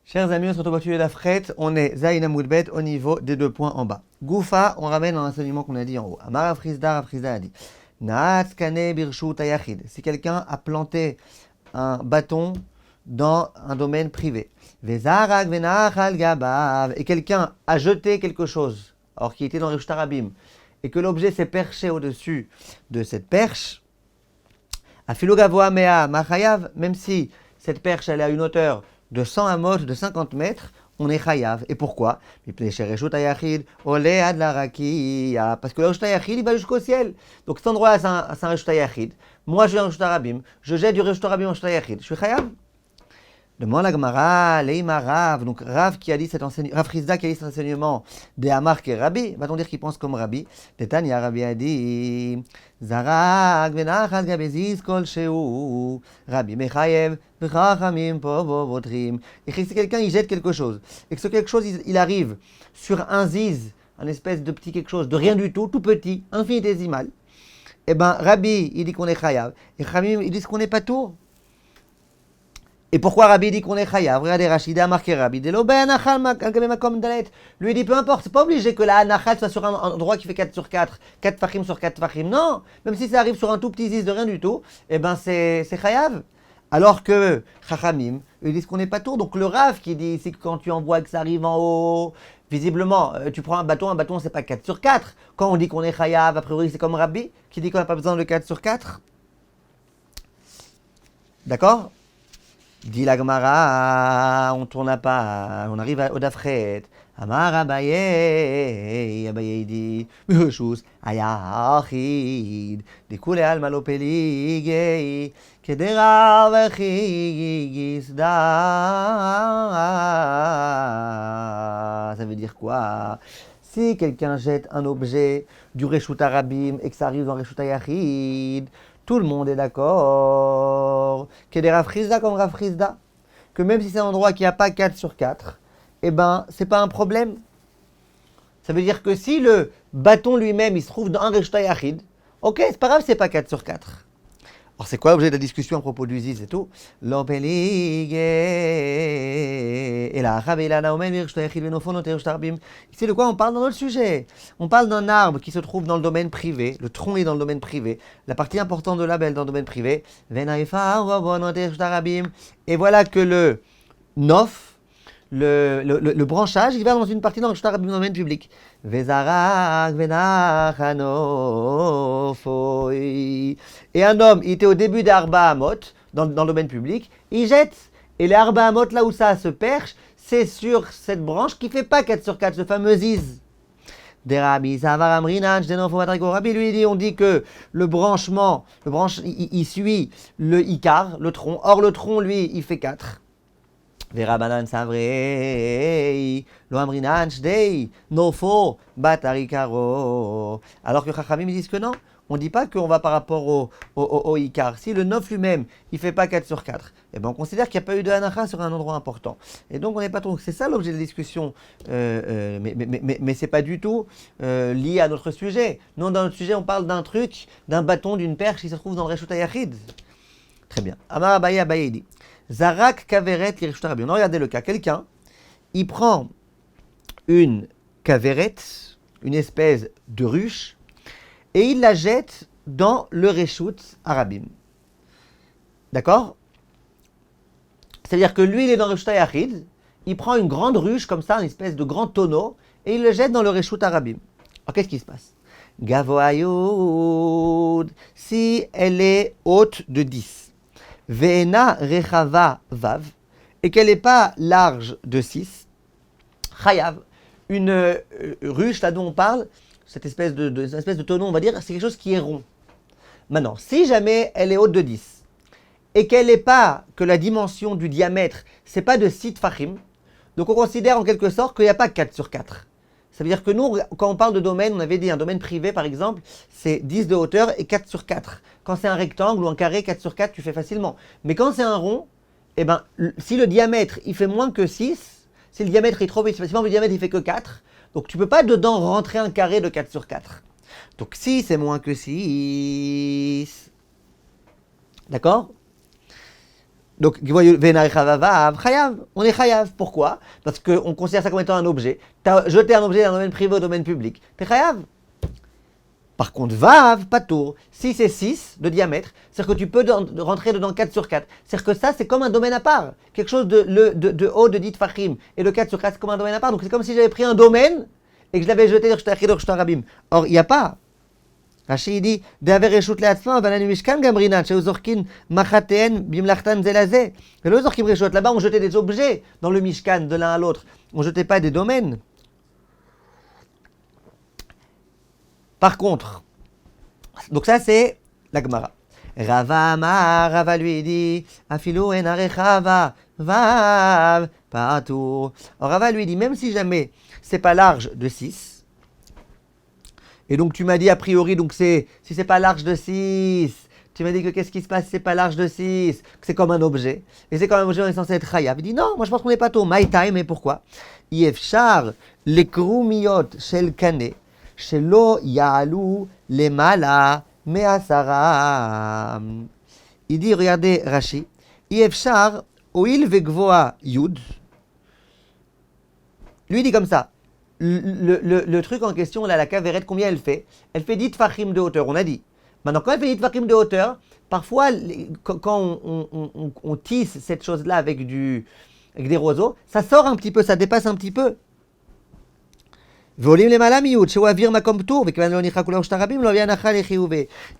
Chers amis, on se retrouve au sujet d'Afret. On est Zayin Amoudbet au niveau des 2 points en bas. Goufa, on ramène dans l'enseignement qu'on a dit en haut. Amar Afrizda a dit Naatzkane Birshut Ayachid. Si quelqu'un a planté un bâton dans un domaine privé, Vezarak Venachal Gabav, et quelqu'un a jeté quelque chose, alors qui était dans Reshut Harabim, et que l'objet s'est perché au-dessus de cette perche, Afilo Gavoa Mea Machayav, même si cette perche elle est à une hauteur de 100 amot, de 50 mètres, on est chayav. Et pourquoi? Parce que le Reshut Hayachid, il va jusqu'au ciel. Donc cet endroit-là, c'est un Reshut Hayachid. Moi, je suis un Reshut Harabim. Je jette du Reshut Harabim en Reshut Hayachid. Je suis chayav. Demande la Gemara, Leima Rav, donc Rav qui a dit cet enseignement, Rav Chizda qui a dit cet enseignement de Amar qui est Rabbi, va-t-on dire qu'il pense comme Rabbi? Netanya Rabbi a dit, Zarak venachal gabeziz kol sheu, Rabbi Mechayev, v'chachamim povo vodrim. Et si quelqu'un il jette quelque chose, et que ce quelque chose il arrive sur un ziz, un espèce de petit quelque chose, de rien du tout, tout petit, infinitésimal, eh ben Rabbi il dit qu'on est chayav, et Chamim ils disent qu'on n'est pas tout. Et pourquoi Rabbi dit qu'on est chayav? Regardez, Rachid a marqué Rabbi. Lui il dit peu importe, c'est pas obligé que la anachal soit sur un endroit qui fait 4 sur 4, 4 fachim sur 4 fachim. Non, même si ça arrive sur un tout petit ziz de rien du tout, eh ben c'est chayav. Alors que Chachamim, ils disent qu'on n'est pas tout. Donc le Rav qui dit ici que quand tu envoies que ça arrive en haut, visiblement, tu prends un bâton c'est pas 4 sur 4. Quand on dit qu'on est chayav, a priori c'est comme Rabbi qui dit qu'on n'a pas besoin de 4 sur 4. D'accord? Dit la Gemara, on tourne à pas, on arrive au Dafret. Amar Abaye, Abaye dit, Meshus, Ayachid, Dikoule al Malopeligei, Kedera Vechigizda. Ça veut dire quoi? Si quelqu'un jette un objet du Reshut Harabim et que ça arrive dans Reshut Hayachid, tout le monde est d'accord que des Rav Chizda comme Rav Chizda, que même si c'est un endroit qui n'a pas 4 sur 4, eh ben, c'est pas un problème. Ça veut dire que si le bâton lui-même, il se trouve dans un Reshut Hayachid, ok, c'est pas grave, c'est pas 4 sur 4. Alors c'est quoi l'objet de la discussion à propos du ziz et tout? L'opelige et la ravelana omen Reshut Hayachid venofon oter Reshut Harabim. Ici de quoi on parle dans notre sujet? On parle d'un arbre qui se trouve dans le domaine privé, le tronc est dans le domaine privé, la partie importante de l'arbre est dans le domaine privé. Et voilà que le nof, le branchage, il va dans une partie dans le domaine public. Et un homme, il était au début des Arba Hamot, dans le domaine public, il jette. Et les Arba Hamot, là où ça se perche, c'est sur cette branche qui ne fait pas 4 sur 4, ce fameux ziz. Rabbi lui dit, on dit que le branche, il suit le Ikar, le tronc. Or le tronc, lui, il fait 4. Verabanan savrei, lo amrinan shdei, nofo, batarikaro. Alors que Chachamim disent que non, on ne dit pas qu'on va par rapport au Ikar. Si le nof lui-même, il ne fait pas 4 sur 4, eh ben on considère qu'il n'y a pas eu de hanacha sur un endroit important. Et donc on n'est pas trop. C'est ça l'objet de la discussion, mais ce n'est pas du tout lié à notre sujet. Non, dans notre sujet, on parle d'un truc, d'un bâton, d'une perche qui se trouve dans le Reshut Hayachid. Très bien. Amar Abaye dit. Zarak kaveret l'Reshut Harabim. On regardez le cas. Quelqu'un, il prend une kaveret, une espèce de ruche, et il la jette dans le Reshut Harabim. D'accord? C'est-à-dire que lui, il est dans le Reshut Hayachid, il prend une grande ruche comme ça, une espèce de grand tonneau, et il le jette dans le Reshut Harabim. Alors qu'est-ce qui se passe? Gavoayud, si elle est haute de 10. Ve'ena rechava vav, et qu'elle n'est pas large de 6, chayav, une ruche là dont on parle, cette espèce de tonneau, on va dire, c'est quelque chose qui est rond. Maintenant, si jamais elle est haute de 10, et qu'elle n'est pas, que la dimension du diamètre, c'est pas de 6 tfachim, donc on considère en quelque sorte qu'il n'y a pas 4 sur 4. Ça veut dire que nous, quand on parle de domaine, on avait dit un domaine privé par exemple, c'est 10 de hauteur et 4 sur 4. Quand c'est un rectangle ou un carré, 4 sur 4, tu fais facilement. Mais quand c'est un rond, eh ben, si le diamètre il fait moins que 6, si le diamètre est trop petit, le diamètre il fait que 4, donc tu ne peux pas dedans rentrer un carré de 4 sur 4. Donc si c'est moins que 6, d'accord? Donc, chayav, on est chayav. Pourquoi? Parce qu'on considère ça comme étant un objet. Tu as jeté un objet d'un domaine privé au domaine public. Tu es chayav. Par contre, vav, patour. Si c'est 6 de diamètre, c'est-à-dire que tu peux rentrer dedans 4 sur 4. C'est-à-dire que ça, c'est comme un domaine à part. Quelque chose de haut de 10 fachim. Et le 4 sur 4, c'est comme un domaine à part. Donc, c'est comme si j'avais pris un domaine et que je l'avais jeté dans le rabim. Or, il n'y a pas. Rashi dit, d'aver reshut le'atzma, vananu mishkan gamrinat, sheuzorkin machateen bimlachtan zelazeh. Et le zorkim reshut, là-bas, on jetait des objets dans le mishkan de l'un à l'autre. On ne jetait pas des domaines. Par contre, donc ça c'est la Gemara. Rava Amar, Rava lui dit, Afilo en arechava, vav, patur. Alors Rava lui dit, même si jamais c'est pas large de 6, et donc tu m'as dit a priori, donc si c'est pas large de 6, tu m'as dit que qu'est-ce qui se passe si c'est pas large de 6, que c'est comme un objet, et c'est comme un objet, on est censé être chayav. Il dit non, moi je pense qu'on n'est pas tôt, my time, et pourquoi? Yefchar, les krumiyot shel kane, shelo ya'alu lemala me'asara. Il dit, regardez Rashi, Yefchar, oil vegvoa yud, lui dit comme ça, le truc en question, là, la caverette, combien elle fait? Elle fait 10 tfachim de hauteur, on a dit. Maintenant, quand elle fait 10 tfachim de hauteur, parfois, quand on tisse cette chose-là avec des roseaux, ça sort un petit peu, ça dépasse un petit peu. Il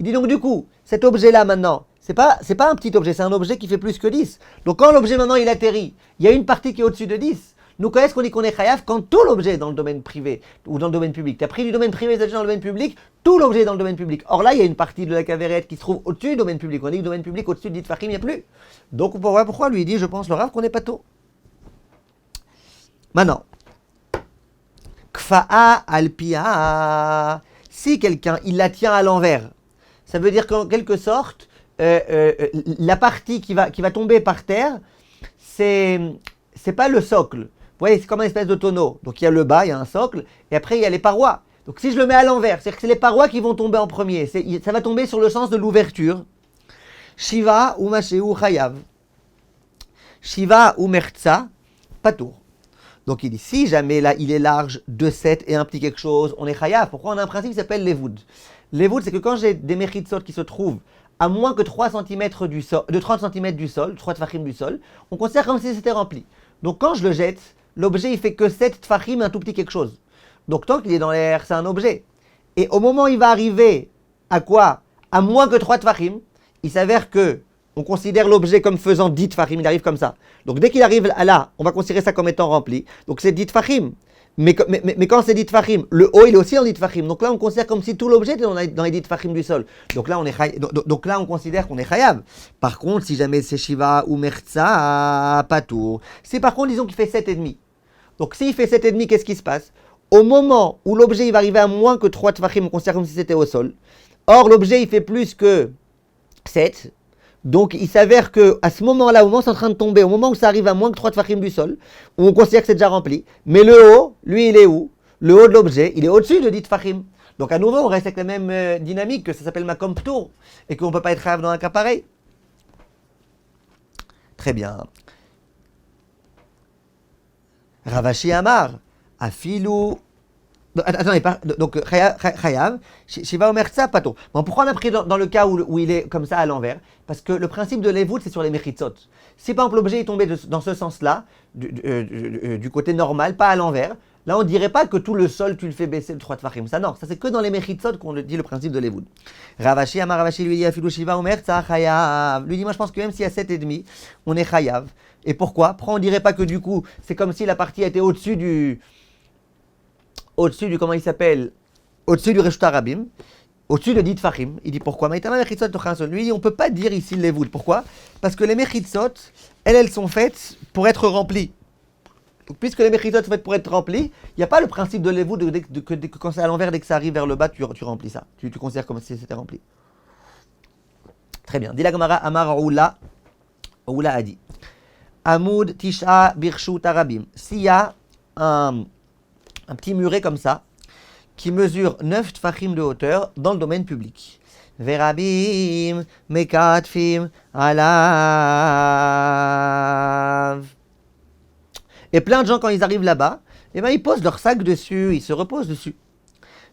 dit donc du coup, cet objet-là maintenant, c'est pas un petit objet, c'est un objet qui fait plus que 10. Donc quand l'objet maintenant il atterrit, il y a une partie qui est au-dessus de 10. Nous, quand est-ce qu'on dit qu'on est chayav? Quand tout l'objet est dans le domaine privé ou dans le domaine public. Tu as pris du domaine privé, tu as dans le domaine public, tout l'objet est dans le domaine public. Or là, il y a une partie de la caverette qui se trouve au-dessus du domaine public. On dit que le domaine public, au-dessus de 10 fachim, il n'y a plus. Donc on peut voir pourquoi lui il dit, je pense, le Rav, qu'on n'est pas tôt. Maintenant, kfa'a alpia, si quelqu'un, il la tient à l'envers, ça veut dire qu'en quelque sorte, la partie qui va tomber par terre, c'est pas le socle. Vous voyez, c'est comme une espèce de tonneau. Donc il y a le bas, il y a un socle, et après il y a les parois. Donc si je le mets à l'envers, c'est-à-dire que c'est les parois qui vont tomber en premier. Ça va tomber sur le sens de l'ouverture. Shiva ou Masheu Chayav. Shiva ou Mertza, patour. Donc il dit, si jamais là il est large, 2, 7 et un petit quelque chose, on est Chayav. Pourquoi? On a un principe qui s'appelle l'Evoud. L'Evoud, c'est que quand j'ai des Mechitsot qui se trouvent à moins que 3 cm du sol, de 30 cm du sol, 3 tfachim du sol, on considère comme si c'était rempli. Donc quand je le jette, l'objet il fait que 7 tfachim, un tout petit quelque chose. Donc tant qu'il est dans l'air, c'est un objet. Et au moment où il va arriver à quoi? À moins que 3 tfachim, il s'avère que on considère l'objet comme faisant 10 tfachim, il arrive comme ça. Donc dès qu'il arrive à là, on va considérer ça comme étant rempli. Donc c'est 10 tfachim. Mais quand c'est 10 tfachim, le haut il est aussi en 10 tfachim. Donc là on considère comme si tout l'objet était dans les 10 tfachim du sol. Donc là on considère qu'on est chayav. Par contre, si jamais c'est Shiva ou Mertza, patour. Si par contre disons qu'il fait 7,5. Donc s'il fait 7,5, qu'est-ce qui se passe? Au moment où l'objet il va arriver à moins que 3 tfachim, on considère comme si c'était au sol. Or l'objet il fait plus que 7. Donc il s'avère qu'à ce moment-là, au moment où c'est en train de tomber, au moment où ça arrive à moins que 3 tfachim du sol, où on considère que c'est déjà rempli, mais le haut, lui il est où? Le haut de l'objet, il est au-dessus de 10 tfachim. Donc à nouveau, on reste avec la même dynamique, que ça s'appelle makom ptour, et qu'on ne peut pas être chayav dans un cas pareil. Très bien. Ravashi Amar, Afilou. Attendez, donc chayav, Shiva Omer Tza, pato. Bon, pourquoi on a pris dans le cas où il est comme ça à l'envers? Parce que le principe de l'évout, c'est sur les mechitsot. Si par exemple l'objet est tombé dans ce sens-là, du côté normal, pas à l'envers, là on ne dirait pas que tout le sol tu le fais baisser de 3 tfachim. Ça non, ça c'est que dans les mechitsot qu'on dit le principe de l'évout. Ravashi Amar Ravashi lui dit Afilou Shiva Omer Tza chayav. Lui dit moi je pense que même s'il y a 7,5, on est chayav. Et pourquoi? Pourquoi on ne dirait pas que du coup c'est comme si la partie était au-dessus du comment il s'appelle, au-dessus du Reshut Harabim, au-dessus de 10 Tfachim. Il dit pourquoi? Lui, on ne peut pas dire ici les voûtes. Pourquoi? Parce que les Mechitsot, elles sont faites pour être remplies. Donc, puisque les Mechitsot sont faites pour être remplies, il n'y a pas le principe de l'évout que quand c'est à l'envers, dès que ça arrive vers le bas, tu remplis ça. Tu considères comme si c'était rempli. Très bien. Dit la Gemara, Amar Oula a dit Amoud Tisha Birshut Harabim. S'il y a un petit muret comme ça, qui mesure 9 tfachim de hauteur dans le domaine public. Verabim mekatfim alav. Et plein de gens, quand ils arrivent là-bas, eh ben, ils posent leur sac dessus, ils se reposent dessus.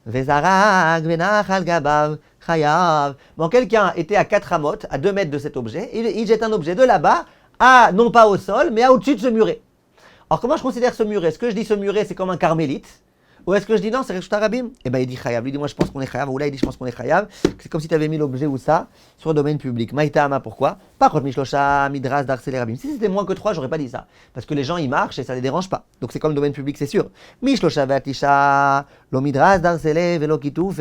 Vezarag venachal gabav chayav. Bon, quelqu'un était à 4 amotes, à 2 mètres de cet objet, il jette un objet de là-bas, à, non pas au sol, mais à au-dessus de ce muret. Alors, comment je considère ce muret? Est-ce que je dis ce muret, c'est comme un carmélite? Ou est-ce que je dis non, c'est Reshut Harabim? Eh bien, il dit Chayav. Lui dit, moi, je pense qu'on est Chayav. Ou là, il dit, je pense qu'on est Chayav. C'est comme si tu avais mis l'objet ou ça sur le domaine public. Maïtama, pourquoi? Par contre, Mishlosha, Midras, Darsel Rabim. Si c'était moins que 3, j'aurais pas dit ça. Parce que les gens, ils marchent et ça les dérange pas. Donc, c'est comme le domaine public, c'est sûr. Mishlosha, Vatisha, Lo Midras, Darsele, Velo Kitouf,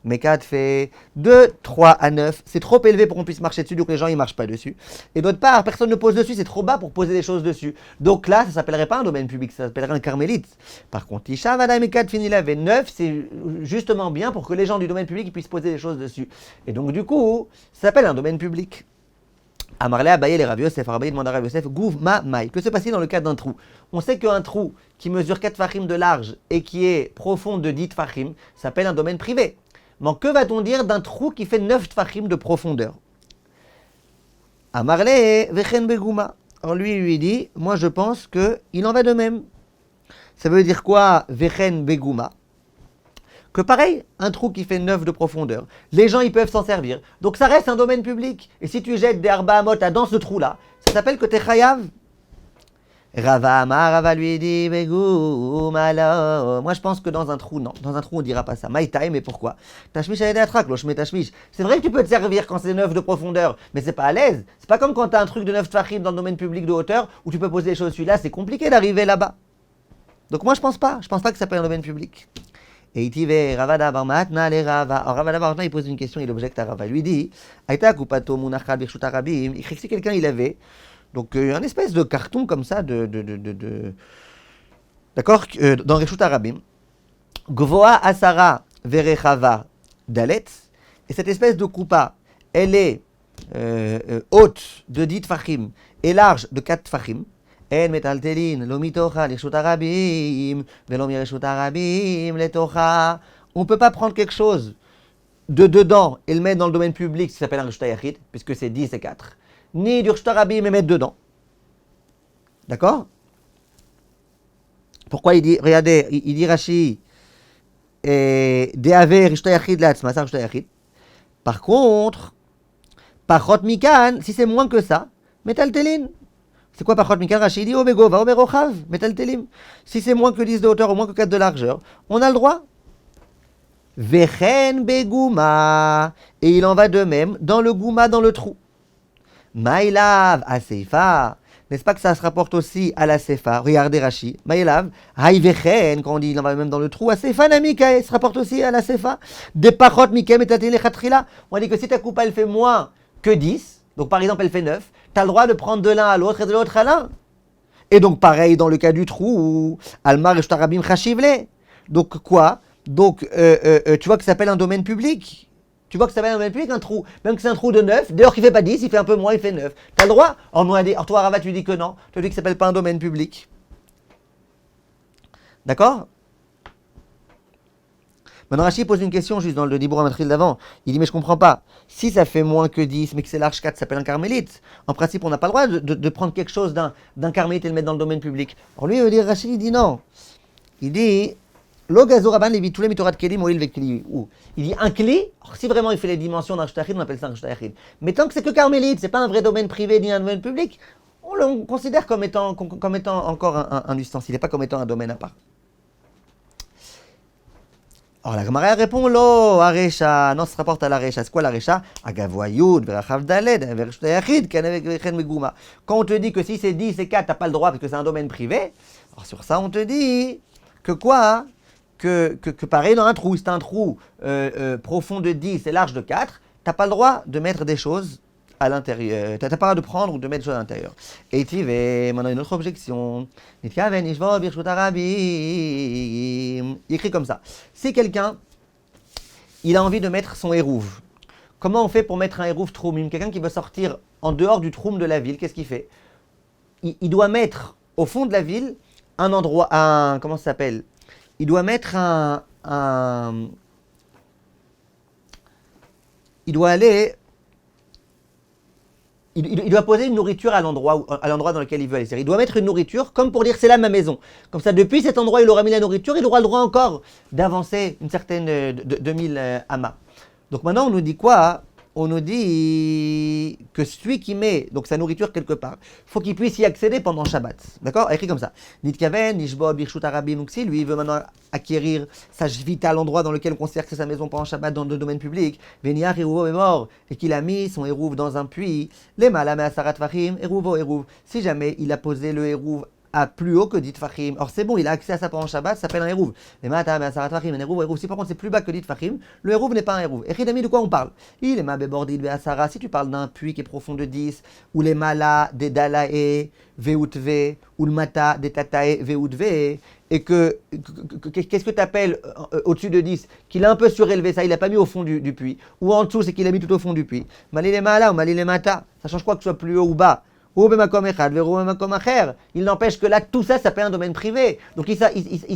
Mekat fait 2, 3 à 9. C'est trop élevé pour qu'on puisse marcher dessus, donc les gens, ils marchent pas dessus. Et d'autre part, personne ne pose dessus, c'est trop bas pour poser des choses dessus. Donc là, ça s'appellerait pas un domaine public, ça s'appellerait un carmélite. Par contre, Tisha, Vadai, Mekat, Finila, 9, c'est justement bien pour que les gens du domaine public puissent poser des choses dessus. Et donc, du coup, ça s'appelle un domaine public. Amarlé, Abaye, les Rav Yosef, Abaye demande à Rav Yosef, Gouv, Ma, Maï. Que se passe-t-il dans le cas d'un trou? On sait qu'un trou qui mesure 4 fachim de large et qui est profond de 10 fachim s'appelle un domaine privé. Mais que va-t-on dire d'un trou qui fait 9 fachim de profondeur? Amarlé, Vechen Begouma. Alors lui dit, moi je pense qu'il en va de même. Ça veut dire quoi, Vechen Begouma? Que pareil, un trou qui fait 9 de profondeur, les gens ils peuvent s'en servir. Donc ça reste un domaine public. Et si tu jettes des Arba Amot dans ce trou-là, ça s'appelle que t'es Chayav. Rava Amar, Rava lui dit, Begouma lo. Moi je pense que dans un trou, non. Dans un trou on dira pas ça. Maïtaï, mais pourquoi? Tashmish a aidé à trak, lochme tashmish. C'est vrai que tu peux te servir quand c'est 9 de profondeur, mais c'est pas à l'aise. C'est pas comme quand t'as un truc de 9 tfachim dans le domaine public de hauteur où tu peux poser les choses dessus. Là, c'est compliqué d'arriver là-bas. Donc moi je pense pas. Je pense pas que ça s'appelle un domaine public. Et il dit, Ravada Barmatna les Rava. Alors Ravada Barmatna, il pose une question, il objecte à Rava. Il lui dit, Aïta Kupato Munachad Birshut Harabim. Il écrit que si quelqu'un il avait, donc un espèce de carton comme ça, d'accord, dans Reshut Harabim, Gvoa Asara Verechava Dalet. Et cette espèce de coupa, elle est haute de 10 tfachim et large de 4 tfachim. En metaltelin, lo mitocha, l'irshut harabim, velo mireshut harabim, letocha. On ne peut pas prendre quelque chose de dedans et le mettre dans le domaine public, ça s'appelle un reshut hayachid, puisque c'est 10 et 4. Ni du reshut harabim et mettre dedans. D'accord? Pourquoi il dit, regardez, il dit Rashi, deave reshut hayachid l'atzma, c'est un reshut hayachid. Par contre, pachot mikan, si c'est moins que ça, metaltelin. C'est quoi Pachot Mikan? Rashi dit Obegova, Oberochav, Metaltelim. Si c'est moins que 10 de hauteur ou moins que 4 de largeur, on a le droit. Vechen Begouma. Et il en va de même dans le Gouma, dans le trou. Maïlav, Aseifa. N'est-ce pas que ça se rapporte aussi à la Sefa? Regardez Rashi. Maïlav, Haïvechen, quand on dit il en va même dans le trou, Aseifa Namika, se rapporte aussi à la Sefa. Des Pachot Mikem et Tatil Khatrila. On dit que si ta coupe elle fait moins que 10, donc par exemple elle fait 9, tu as le droit de prendre de l'un à l'autre et de l'autre à l'un. Et donc pareil dans le cas du trou, Almar et Shtarabim Chashivle. Donc quoi? Donc tu vois que ça s'appelle un domaine public. Tu vois que ça s'appelle un domaine public, un trou. Même que c'est un trou de 9, dehors qui fait pas 10, il fait un peu moins, il fait 9. Tu as le droit? Alors toi Rava tu dis que non. Tu dis que ça s'appelle pas un domaine public. D'accord? Maintenant, Rashi pose une question juste dans le Dibour Amatril d'avant. Il dit, mais je comprends pas. Si ça fait moins que 10, mais que c'est large 4, ça s'appelle un carmélite. En principe, on n'a pas le droit de prendre quelque chose d'un carmélite et le mettre dans le domaine public. Alors lui, il veut dire, Rashi, il dit non. Il dit, Lo gazo raban levi tous les mitorat kelim oil vekli. Il dit un kli, si vraiment il fait les dimensions d'un shtachid, on appelle ça un shtachid. Mais tant que c'est que carmélite, c'est pas un vrai domaine privé ni un domaine public, on le considère comme étant encore un ustensile, et pas comme étant un domaine à part. Alors la Gemara répond lo aresha, non, ça se rapporte à l'aresha. C'est quoi l'aresha? Agavoyud, verachav daled, vereshut hayachid, ken megouma. Quand on te dit que si c'est 10 et 4, t'as pas le droit parce que c'est un domaine privé, alors sur ça on te dit que quoi? Que pareil dans un trou, c'est un trou profond de 10 et large de 4, t'as pas le droit de mettre des choses à l'intérieur. T'as pas le droit de prendre ou de mettre des choses à l'intérieur. Et tu vas, maintenant une autre objection. Il écrit comme ça. Si quelqu'un, il a envie de mettre son hérouve, comment on fait pour mettre un hérouve troumim? Quelqu'un qui veut sortir en dehors du troum de la ville, qu'est-ce qu'il fait? Il doit mettre au fond de la ville un endroit, comment ça s'appelle? Il doit mettre il doit aller, il doit poser une nourriture à l'endroit dans lequel il veut aller. C'est-à-dire, il doit mettre une nourriture comme pour dire c'est là ma maison. Comme ça, depuis cet endroit, il aura mis la nourriture, il aura le droit encore d'avancer une certaine 2000 amas. Donc maintenant, on nous dit quoi? On nous dit que celui qui met donc sa nourriture quelque part, il faut qu'il puisse y accéder pendant Shabbat. D'accord? Écrit comme ça. Nitkaven, Nishbod, Birshut Arabim. Donc si lui veut maintenant acquérir sa Shvita à l'endroit dans lequel on considère que c'est sa maison pendant Shabbat dans le domaine public, Veniar Eruvo est mort et qu'il a mis son Eruv dans un puits, les Malame Asarat Fahim, Eruvo Eruv. Si jamais il a posé le Eruv à plus haut que dit Fahim. Or c'est bon, il a accès à ça pendant Shabbat, ça s'appelle un Eruv. Les Matam, Asarat Fahim, un Eruv, Eruv. Si par contre c'est plus bas que dit Fahim, le Eruv n'est pas un Eruv. Et Ridami, de quoi on parle? Il est Mabébordil, Asara. Si tu parles d'un puits qui est profond de 10, ou les Mala, des Dalae, Veutve, ou le Mata, des Tatae, Veutve, et que, qu'est-ce que tu appelles au-dessus de 10? Qu'il a un peu surélevé ça, il n'a pas mis au fond du puits. Ou en dessous, c'est qu'il a mis tout au fond du puits. Mali les Mala ou Mali les Mata. Ça change quoi que ce soit plus haut ou bas? Il n'empêche que là, tout ça s'appelle un domaine privé. Donc il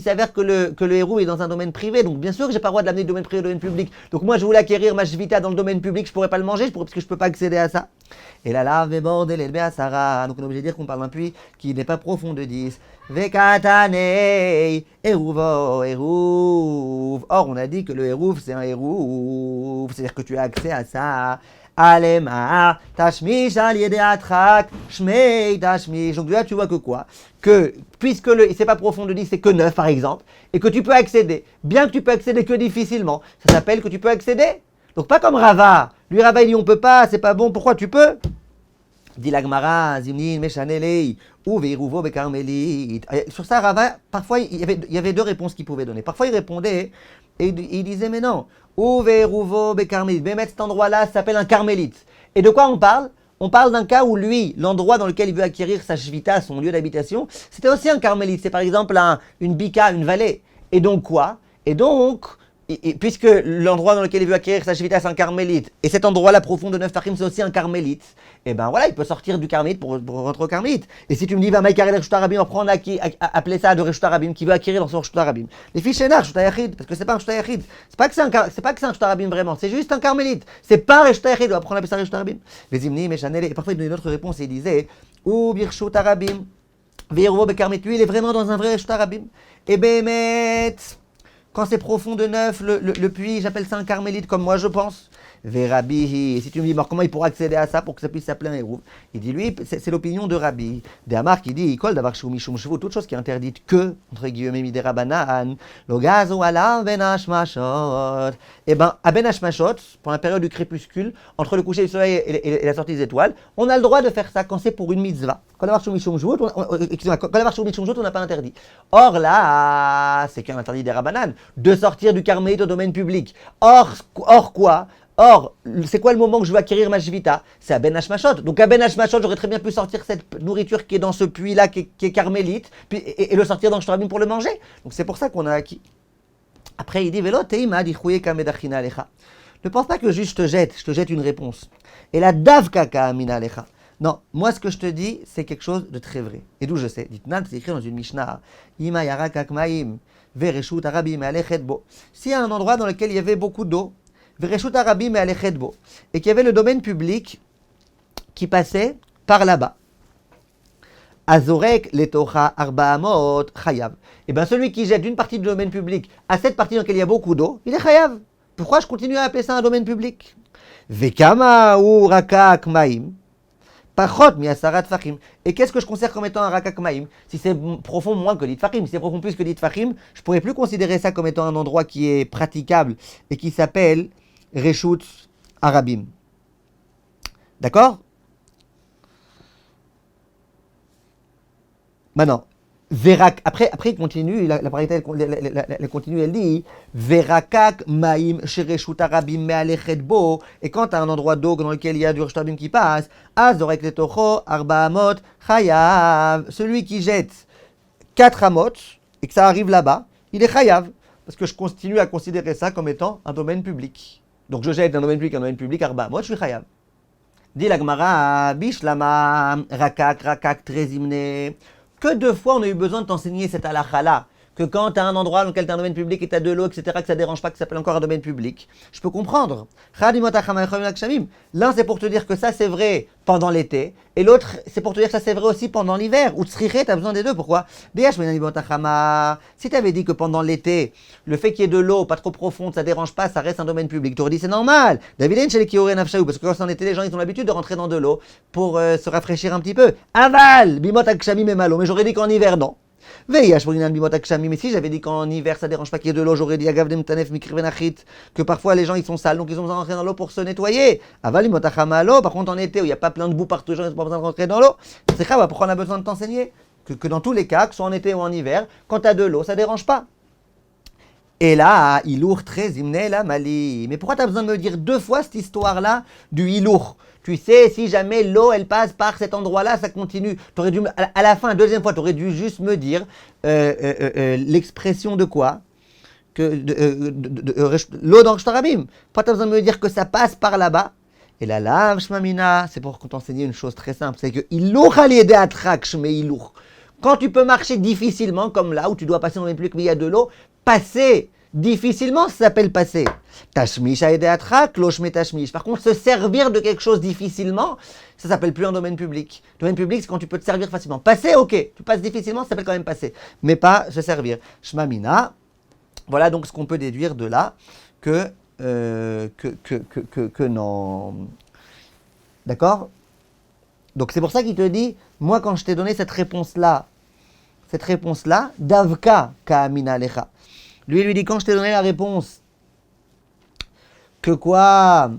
s'avère que le héros est dans un domaine privé. Donc bien sûr que j'ai pas le droit de l'amener du domaine privé au domaine public. Donc moi je voulais acquérir ma shvita dans le domaine public, je pourrais pas le manger, parce que je peux pas accéder à ça. Et là, bordel et à Sarah. Donc on est obligé de dire qu'on parle d'un puits qui n'est pas profond de 10. Vekatanei, eruvo, eruv. Or on a dit que le eruv c'est un eruv. C'est-à-dire que tu as accès à ça. Alema, tashmish al yede atrak, shmei tashmish. Donc là, tu vois que quoi? Que puisque c'est pas profond de 10, c'est que 9 par exemple, et que tu peux accéder, bien que tu peux accéder que difficilement, ça s'appelle que tu peux accéder. Donc pas comme Rava. Lui, Rava, il dit on peut pas, c'est pas bon, pourquoi tu peux? Dit l'Agmara, Zimnin, Meshanelei, ou Veiruvo Bekarmelit. Sur ça, Rava, parfois, il y avait deux réponses qu'il pouvait donner. Parfois, il répondait et il disait, mais non, ou Veiruvo Bekarmelit. Mais mettre cet endroit-là s'appelle un carmélite. Et de quoi on parle? On parle d'un cas où lui, l'endroit dans lequel il veut acquérir sa shvita, son lieu d'habitation, c'était aussi un carmélite. C'est par exemple une bika, une vallée. Et donc quoi? Et donc, puisque l'endroit dans lequel il veut acquérir sa shvita c'est un carmélite, et cet endroit-là profond de 9 tachim c'est aussi un carmélite, et ben voilà, il peut sortir du carmélite pour rentrer au carmélite. Et si tu me dis, va maïkarer le Reshut Harabim, on prend appeler ça de Reshut Harabim, qui veut acquérir dans son Reshut Harabim. Les fiches Shenar, Reshut Hayachid, parce que c'est pas un Reshut Hayachid. C'est pas que c'est un Reshut Harabim vraiment, c'est juste un carmélite. C'est pas un Reshut Hayachid, on va prendre appeler ça Reshut Harabim. Les Imni, Meshanel, et parfois il donnait une autre réponse et il disait, ou Birshut Harabim, Veirvo Bekarmet, lui il est vraiment dans un vrai Reshut Harabim. Et Behemet, quand c'est profond de 9, le puits, j'appelle ça un carmélite, comme moi je pense. Verabi, si tu me dis, comment il pourra accéder à ça pour que ça puisse s'appeler un héros? Il dit, lui, c'est l'opinion de Rabbi. De Amar qui dit, Kol d'avoir shum shvu, toute chose qui est interdite que, entre guillemets, midera banan, logazo ala ben hashmashot. Eh ben, à ben hashmashot, pour la période du crépuscule, entre le coucher du soleil et la sortie des étoiles, on a le droit de faire ça quand c'est pour une mitzvah. Kol d'avoir shum shvu, on n'a pas interdit. Or là, c'est qu'un interdit des rabanan, de sortir du carmélite au domaine public. Or quoi? Or, c'est quoi le moment que je veux acquérir ma shvita? C'est à Ben Hashmashot. Donc à Ben Hashmashot, j'aurais très bien pu sortir cette nourriture qui est dans ce puits-là, qui est carmélite, et le sortir dans le shtarabim pour le manger. Donc c'est pour ça qu'on a acquis. Après, il dit, Velo teima dichouye kamedachina alecha. Ne pense pas que juste je te jette une réponse. Et la davka kamina alecha. Non, moi ce que je te dis, c'est quelque chose de très vrai. Et d'où je sais? Dites-nan, c'est écrit dans une Mishnah. Ima yarakak maim, vereshut arabim alechet bo. S'il y a un endroit dans lequel il y avait beaucoup d'eau, Vereshut Arabim et Alechetbo, et qu'il y avait le domaine public qui passait par là-bas. Azorek letocha arbaamot chayav. Et bien celui qui jette d'une partie du domaine public à cette partie dans laquelle il y a beaucoup d'eau, il est chayav. Pourquoi je continue à appeler ça un domaine public? Vekama ou rakak maim. Pachot mi asarat fachim. Et qu'est-ce que je considère comme étant un rakak maim? Si c'est profond moins que dit fachim, si c'est profond plus que dit fachim, je pourrais plus considérer ça comme étant un endroit qui est praticable et qui s'appelle Reshut Harabim. D'accord? Maintenant, après il continue, la parité elle continue, elle dit Verakak maim shereshut Harabim me'alechet bo. Et quand tu as un endroit d'eau dans lequel il y a du Reshut Harabim qui passe, azorek letocho arbaamot chayav. Celui qui jette 4 amot et que ça arrive là-bas, il est chayav. Parce que je continue à considérer ça comme étant un domaine public. Donc je jette d'un domaine public, arbaamot, je suis chayav. Dit la Gemara, bishlama rakak trezimne. Que 2 fois on a eu besoin de t'enseigner cette halakha-là, que quand tu as un endroit dans lequel tu as un domaine public et tu as de l'eau, etc., que ça ne dérange pas, que ça s'appelle encore un domaine public. Je peux comprendre. L'un, c'est pour te dire que ça, c'est vrai pendant l'été, et l'autre, c'est pour te dire que ça, c'est vrai aussi pendant l'hiver. Ou tsriché, tu as besoin des deux. Pourquoi? Si tu avais dit que pendant l'été, le fait qu'il y ait de l'eau pas trop profonde, ça ne dérange pas, ça reste un domaine public, tu aurais dit c'est normal. David chez les Kioré Nafshaou, parce que quand c'est en été, les gens ils ont l'habitude de rentrer dans de l'eau pour se rafraîchir un petit peu. Aval, bimot akshami memalo, mais j'aurais dit qu'en hiver, non. Mais si j'avais dit qu'en hiver ça dérange pas qu'il y ait de l'eau, j'aurais dit que parfois les gens ils sont sales donc ils ont besoin de rentrer dans l'eau pour se nettoyer. Par contre en été où il n'y a pas plein de boue partout, les gens ils n'ont pas besoin de rentrer dans l'eau. C'est grave, pourquoi on a besoin de t'enseigner que dans tous les cas, que ce soit en été ou en hiver, quand tu as de l'eau, ça dérange pas. Et là, ilour très imne la mali. Mais pourquoi tu as besoin de me dire deux fois cette histoire-là du ilour? Tu sais, si jamais l'eau, elle passe par cet endroit-là, ça continue. T'aurais dû, à la fin, deuxième fois, tu aurais dû juste me dire l'expression de quoi? L'eau dans Shtarabim. Pourquoi tu as besoin de me dire que ça passe par là-bas? Et la lave, shmamina, c'est pour t'enseigner une chose très simple. C'est que ilour aliédé atrak shme ilour. Quand tu peux marcher difficilement, comme là, où tu dois passer dans les pluies, mais il y a de l'eau, passer difficilement, ça s'appelle passer. Tashmish a aidé à trak, loshme tashmish. Par contre, se servir de quelque chose difficilement, ça s'appelle plus un domaine public. Domaine public, c'est quand tu peux te servir facilement. Passer, ok. Tu passes difficilement, ça s'appelle quand même passer. Mais pas se servir. Shmamina. Voilà donc ce qu'on peut déduire de là, que non. D'accord? Donc c'est pour ça qu'il te dit, moi quand je t'ai donné cette réponse-là, Davka Ka'amina Lecha. Lui, lui dit, quand je t'ai donné la réponse, que quoi?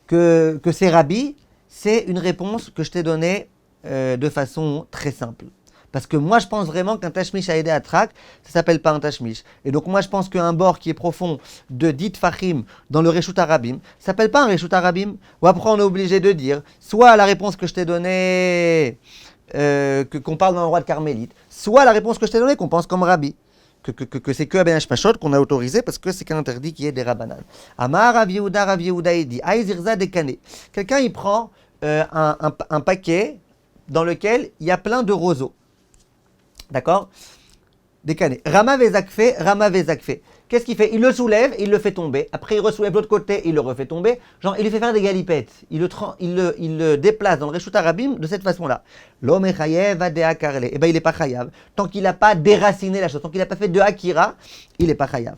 Que c'est Rabbi, c'est une réponse que je t'ai donnée de façon très simple. Parce que moi, je pense vraiment qu'un tashmish a aidé à trak, ça s'appelle pas un tashmish. Et donc, moi, je pense qu'un bord qui est profond de 10 fachim dans le Reshut Arabim, ça s'appelle pas un Reshut Arabim. Ou après, on est obligé de dire, soit la réponse que je t'ai donnée, qu'on parle d'un roi de Carmélite, soit la réponse que je t'ai donnée, qu'on pense comme Rabbi. Que c'est que à Ben Hashpashot qu'on a autorisé parce que c'est qu'un interdit qui est des Rabbanan. Amar Rav Yehuda il dit Aïzirza dekane. Quelqu'un, il prend un paquet dans lequel il y a plein de roseaux. D'accord? Décané. Rama vezakfe. Qu'est-ce qu'il fait? Il le soulève, il le fait tomber. Après, il ressoulève l'autre côté, il le refait tomber. Genre, il lui fait faire des galipettes. Il le déplace dans le Reshut Arabim de cette façon-là. L'homme est chayev adea karle. Eh bien, il n'est pas chayav. Tant qu'il n'a pas déraciné la chose, tant qu'il n'a pas fait de akira, il n'est pas chayav.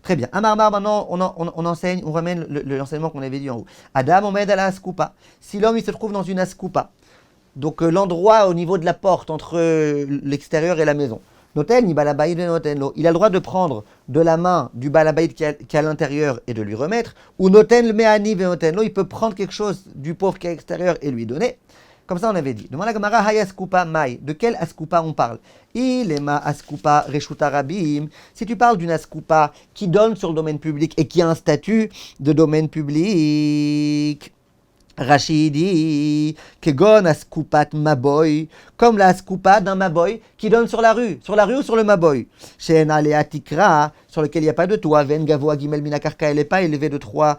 Très bien. Amarmar, maintenant, on enseigne, on ramène l'enseignement qu'on avait dit en haut. Adam, on m'aide à la askupa. Si l'homme, il se trouve dans une askupa, donc l'endroit au niveau de la porte entre l'extérieur et la maison. Noten, ni balabaïd noten lo. Il a le droit de prendre de la main du balabaïd qui est à l'intérieur et de lui remettre. Ou noten le meani noten lo. Il peut prendre quelque chose du pauvre qui est à l'extérieur et lui donner. Comme ça, on avait dit. Demande la Gemara, hay askupa mai. De quel askupa on parle? Il est ma askupa reshut arabim. Si tu parles d'une askupa qui donne sur le domaine public et qui a un statut de domaine public. Rachidi, Kegon askupat maboy, comme la askupa d'un maboy qui donne sur la rue ou sur le maboy. Shen alea tikra, sur lequel il n'y a pas de toit, ven gavoa gimel minakarka, elle n'est pas élevée de trois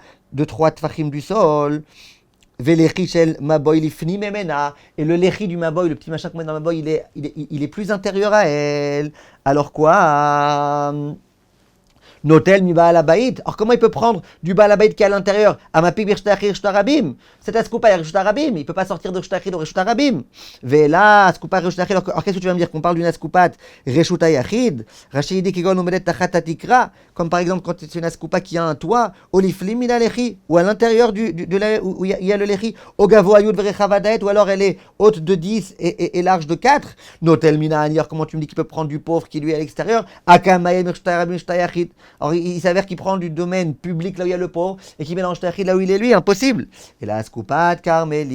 tfachim du sol. Velechi shel maboy lifni memena, et le lechi du maboy, le petit machin qu'on met dans le maboy, il est plus intérieur à elle. Alors quoi? Notel mi ba'alabayit. Alors comment il peut prendre du ba'alabayit qui est à l'intérieur? Amapik birchtachir shtarabim. C'est askupa shtarabim. Il peut pas sortir de shtachir ou shtarabim. Vela askupa shtarabim. Alors qu'est-ce que tu vas me dire qu'on parle d'une askupat reshuta yachid? Rachid dit kigon umedet tachat tikra. Comme par exemple quand c'est une askupa qui a un toit, oliflim min alechi, ou à l'intérieur où il y a le lechi, ogavo ayud verechavadaet, ou alors elle est haute de 10 et large de 4. Notel mina anir. Comment tu me dis qu'il peut prendre du pauvre qui lui est à l'extérieur? Akamayem shtarabim shtayachid. Alors, il s'avère qu'il prend du domaine public là où il y a le pauvre et qu'il mélange Tachid là où il est lui, impossible. Et là, Askupat Carmélite.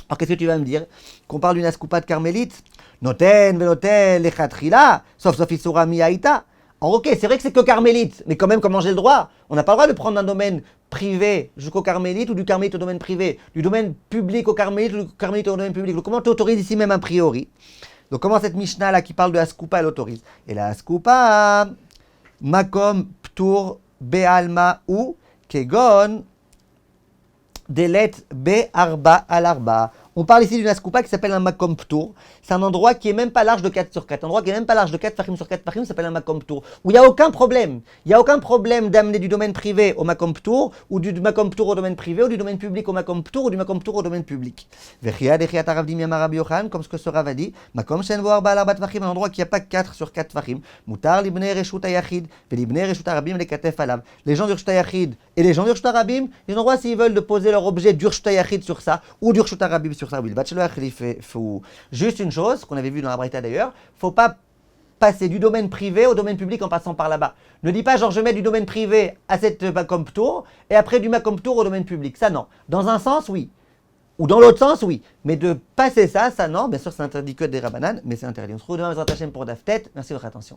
Alors, qu'est-ce que tu vas me dire? Qu'on parle d'une Askupat Carmélite? Noten, venotel, lechatrila, sauf Isura miaïta. Alors, ok, c'est vrai que c'est que Carmélite, mais quand même, comment j'ai le droit? On n'a pas le droit de prendre un domaine privé jusqu'au Carmélite ou du Carmélite au domaine privé, du domaine public au Carmélite ou du Carmélite au domaine public. Donc, comment tu autorises ici même a priori? Donc, comment cette Mishnah là qui parle de Askupa, elle autorise? Et la Askupa, Makom Ptur Be'alma ou Kegon Delet Be'arba al Arba. On parle ici d'une ascoupa qui s'appelle un makom ptour. C'est un endroit qui est même pas large de 4 sur 4. Un endroit qui est même pas large de 4 farim sur 4 farim s'appelle un makom ptour. Où il n'y a aucun problème. Il n'y a aucun problème d'amener du domaine privé au makom ptour, ou du makom ptour au domaine privé, ou du domaine public au makom ptour, ou du makom ptour au domaine public. Comme ce que ce Rav a dit, makom shen voar ba'al arbat fachim, un endroit qui n'y a pas 4 sur 4 fachim. Mutar libnei reshut hayachid, velibnei reshut harabim lekatef alav. Les gens du reshut hayachid et les gens du reshut harabim, ils ont le droit s'ils veulent de poser leur objet du reshut hayachid sur ça, ou du reshut harabim sur ça. Faut juste une chose qu'on avait vu dans la Braïta d'ailleurs, faut pas passer du domaine privé au domaine public en passant par là-bas. Ne dis pas genre je mets du domaine privé à cette makom ptour et après du makom ptour au domaine public. Ça non. Dans un sens oui. Ou dans l'autre sens, oui. Mais de passer ça, ça non. Bien sûr, c'est interdit que des rabbanan, mais c'est interdit. On se retrouve demain pour Daf Tet. Merci de votre attention.